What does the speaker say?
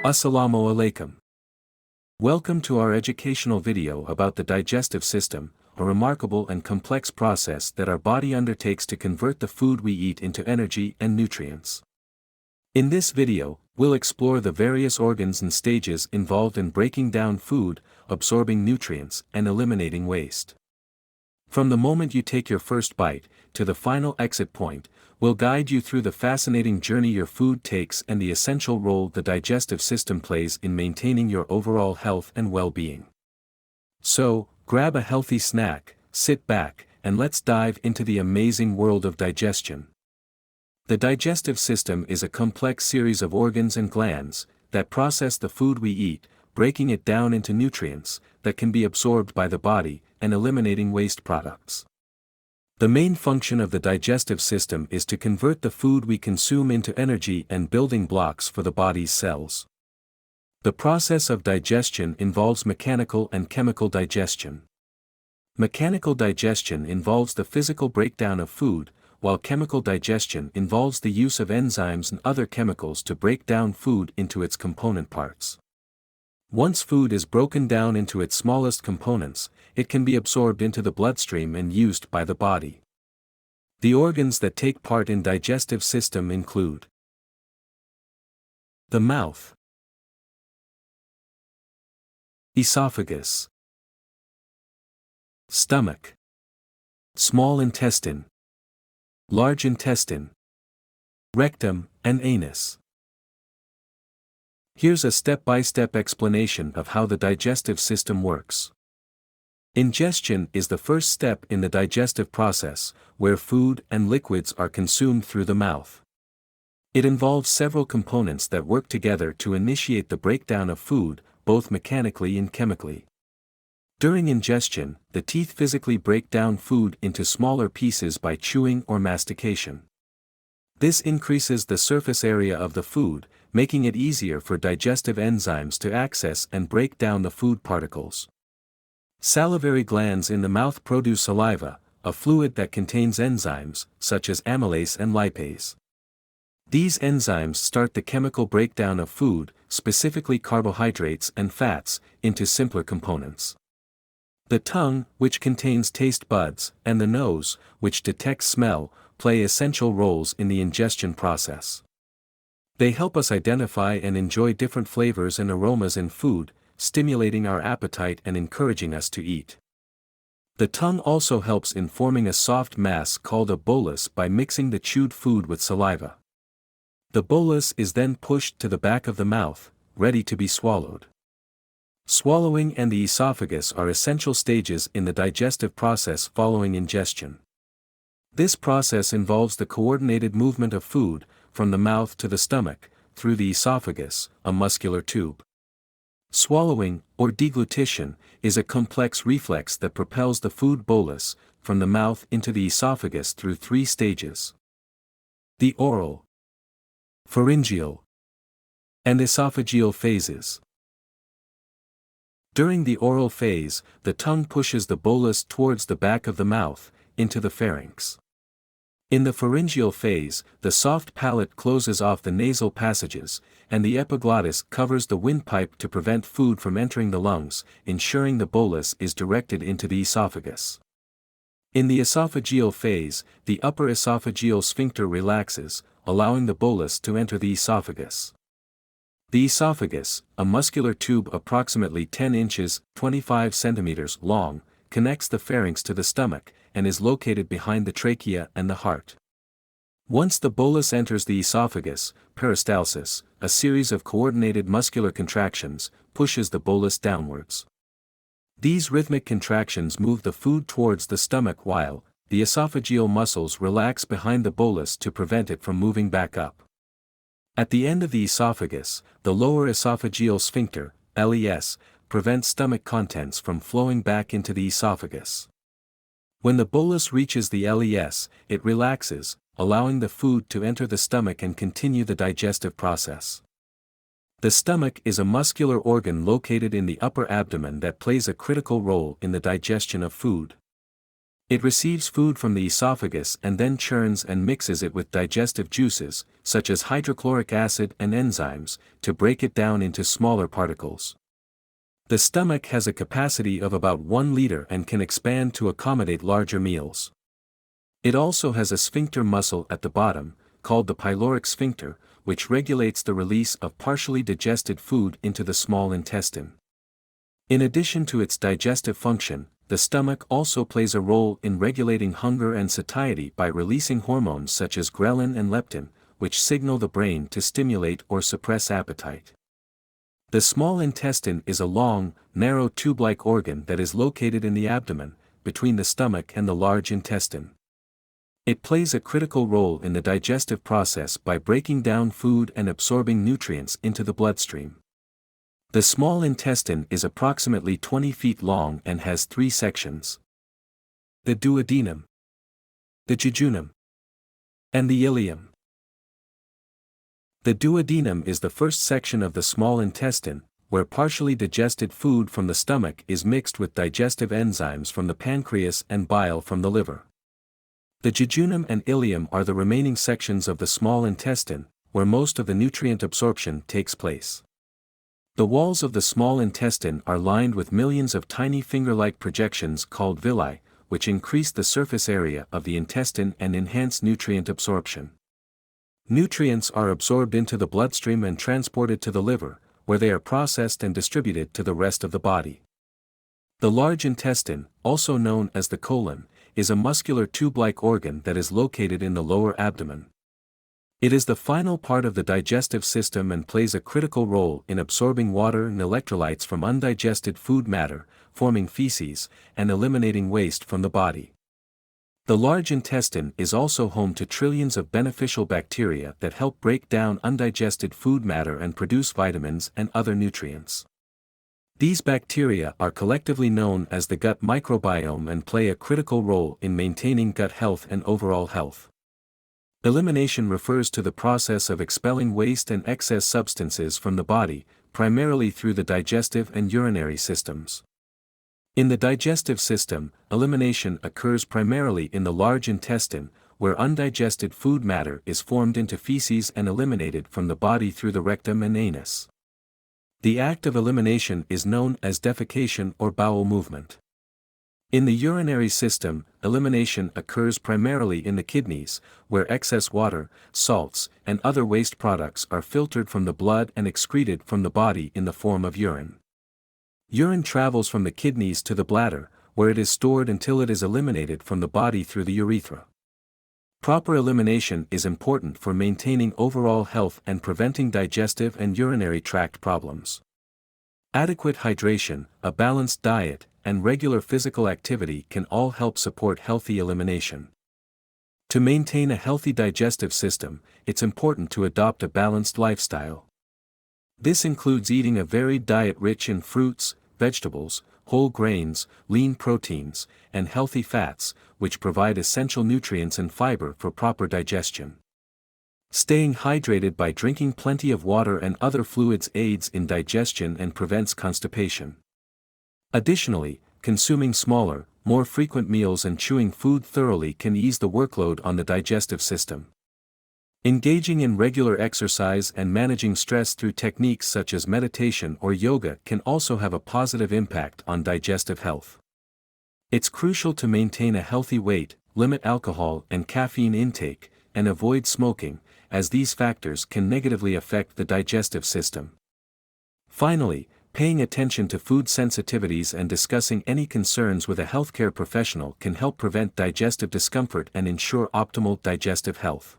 Assalamu alaikum. Welcome to our educational video about the digestive system, a remarkable and complex process that our body undertakes to convert the food we eat into energy and nutrients. In this video, we'll explore the various organs and stages involved in breaking down food, absorbing nutrients, and eliminating waste. From the moment you take your first bite, to the final exit point, we'll guide you through the fascinating journey your food takes and the essential role the digestive system plays in maintaining your overall health and well-being. So, grab a healthy snack, sit back, and let's dive into the amazing world of digestion. The digestive system is a complex series of organs and glands that process the food we eat, breaking it down into nutrients that can be absorbed by the body and eliminating waste products. The main function of the digestive system is to convert the food we consume into energy and building blocks for the body's cells. The process of digestion involves mechanical and chemical digestion. Mechanical digestion involves the physical breakdown of food, while chemical digestion involves the use of enzymes and other chemicals to break down food into its component parts. Once food is broken down into its smallest components, it can be absorbed into the bloodstream and used by the body. The organs that take part in digestive system include the mouth, esophagus, stomach, small intestine, large intestine, rectum, and anus. Here's a step-by-step explanation of how the digestive system works. Ingestion is the first step in the digestive process, where food and liquids are consumed through the mouth. It involves several components that work together to initiate the breakdown of food, both mechanically and chemically. During ingestion, the teeth physically break down food into smaller pieces by chewing or mastication. This increases the surface area of the food, making it easier for digestive enzymes to access and break down the food particles. Salivary glands in the mouth produce saliva, a fluid that contains enzymes, such as amylase and lipase. These enzymes start the chemical breakdown of food, specifically carbohydrates and fats, into simpler components. The tongue, which contains taste buds, and the nose, which detects smell, play essential roles in the ingestion process. They help us identify and enjoy different flavors and aromas in food, stimulating our appetite and encouraging us to eat. The tongue also helps in forming a soft mass called a bolus by mixing the chewed food with saliva. The bolus is then pushed to the back of the mouth, ready to be swallowed. Swallowing and the esophagus are essential stages in the digestive process following ingestion. This process involves the coordinated movement of food, from the mouth to the stomach, through the esophagus, a muscular tube. Swallowing, or deglutition, is a complex reflex that propels the food bolus, from the mouth into the esophagus through three stages: the oral, pharyngeal, and esophageal phases. During the oral phase, the tongue pushes the bolus towards the back of the mouth, into the pharynx. In the pharyngeal phase, the soft palate closes off the nasal passages, and the epiglottis covers the windpipe to prevent food from entering the lungs, ensuring the bolus is directed into the esophagus. In the esophageal phase, the upper esophageal sphincter relaxes, allowing the bolus to enter the esophagus. The esophagus, a muscular tube approximately 10 inches (25 centimeters) long, connects the pharynx to the stomach, and is located behind the trachea and the heart. Once the bolus enters the esophagus, peristalsis, a series of coordinated muscular contractions, pushes the bolus downwards. These rhythmic contractions move the food towards the stomach while the esophageal muscles relax behind the bolus to prevent it from moving back up. At the end of the esophagus, the lower esophageal sphincter, LES, prevents stomach contents from flowing back into the esophagus. When the bolus reaches the LES, it relaxes, allowing the food to enter the stomach and continue the digestive process. The stomach is a muscular organ located in the upper abdomen that plays a critical role in the digestion of food. It receives food from the esophagus and then churns and mixes it with digestive juices, such as hydrochloric acid and enzymes, to break it down into smaller particles. The stomach has a capacity of about 1 liter and can expand to accommodate larger meals. It also has a sphincter muscle at the bottom, called the pyloric sphincter, which regulates the release of partially digested food into the small intestine. In addition to its digestive function, the stomach also plays a role in regulating hunger and satiety by releasing hormones such as ghrelin and leptin, which signal the brain to stimulate or suppress appetite. The small intestine is a long, narrow tube-like organ that is located in the abdomen, between the stomach and the large intestine. It plays a critical role in the digestive process by breaking down food and absorbing nutrients into the bloodstream. The small intestine is approximately 20 feet long and has 3 sections: the duodenum, the jejunum, and the ileum. The duodenum is the first section of the small intestine, where partially digested food from the stomach is mixed with digestive enzymes from the pancreas and bile from the liver. The jejunum and ileum are the remaining sections of the small intestine, where most of the nutrient absorption takes place. The walls of the small intestine are lined with millions of tiny finger-like projections called villi, which increase the surface area of the intestine and enhance nutrient absorption. Nutrients are absorbed into the bloodstream and transported to the liver, where they are processed and distributed to the rest of the body. The large intestine, also known as the colon, is a muscular tube-like organ that is located in the lower abdomen. It is the final part of the digestive system and plays a critical role in absorbing water and electrolytes from undigested food matter, forming feces, and eliminating waste from the body. The large intestine is also home to trillions of beneficial bacteria that help break down undigested food matter and produce vitamins and other nutrients. These bacteria are collectively known as the gut microbiome and play a critical role in maintaining gut health and overall health. Elimination refers to the process of expelling waste and excess substances from the body, primarily through the digestive and urinary systems. In the digestive system, elimination occurs primarily in the large intestine, where undigested food matter is formed into feces and eliminated from the body through the rectum and anus. The act of elimination is known as defecation or bowel movement. In the urinary system, elimination occurs primarily in the kidneys, where excess water, salts, and other waste products are filtered from the blood and excreted from the body in the form of urine. Urine travels from the kidneys to the bladder, where it is stored until it is eliminated from the body through the urethra. Proper elimination is important for maintaining overall health and preventing digestive and urinary tract problems. Adequate hydration, a balanced diet, and regular physical activity can all help support healthy elimination. To maintain a healthy digestive system, it's important to adopt a balanced lifestyle. This includes eating a varied diet rich in fruits, vegetables, whole grains, lean proteins, and healthy fats, which provide essential nutrients and fiber for proper digestion. Staying hydrated by drinking plenty of water and other fluids aids in digestion and prevents constipation. Additionally, consuming smaller, more frequent meals and chewing food thoroughly can ease the workload on the digestive system. Engaging in regular exercise and managing stress through techniques such as meditation or yoga can also have a positive impact on digestive health. It's crucial to maintain a healthy weight, limit alcohol and caffeine intake, and avoid smoking, as these factors can negatively affect the digestive system. Finally, paying attention to food sensitivities and discussing any concerns with a healthcare professional can help prevent digestive discomfort and ensure optimal digestive health.